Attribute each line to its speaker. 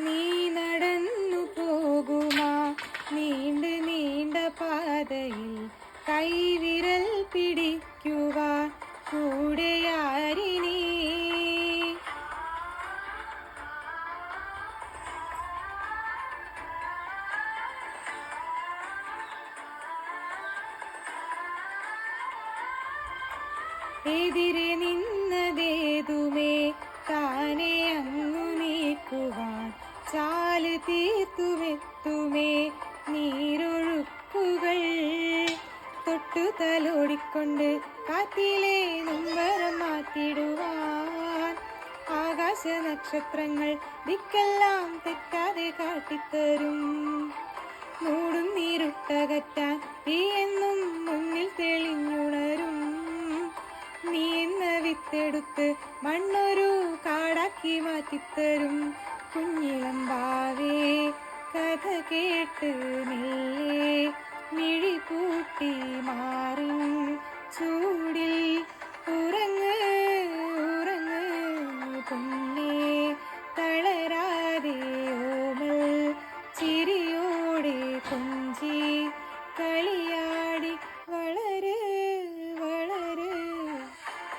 Speaker 1: നീ നടന്നു പോകുമാ നീണ്ട നീണ്ട പാതയിൽ കൈവിരൽ പിടിക്കുവാൻ കൂടെയാരിനീ. എതിരെ നിന്നതേതുമേ താനെ അങ്ങു നീക്കുവാൻ ചാല് തീർത്തുമെത്തുമേ നീരൊഴുക്കുകൾ. തൊട്ടു തലോടിക്കൊണ്ട് കാറ്റിലെ നൊമ്പരം മാറ്റിടുവാൻ ആകാശ നക്ഷത്രങ്ങൾ ദിക്കെല്ലാം തെറ്റാതെ കാട്ടിത്തരും. മൂടും നീരുട്ടകറ്റാൻ ഈ എന്നും മുന്നിൽ തെളിഞ്ഞുണരും. നീ എന്ന വിത്തെടുത്ത് മണ്ണൊരു കാടാക്കി മാറ്റിത്തരും. കുഞ്ഞിളം വാവേ കഥ കേട്ട് മെല്ലെ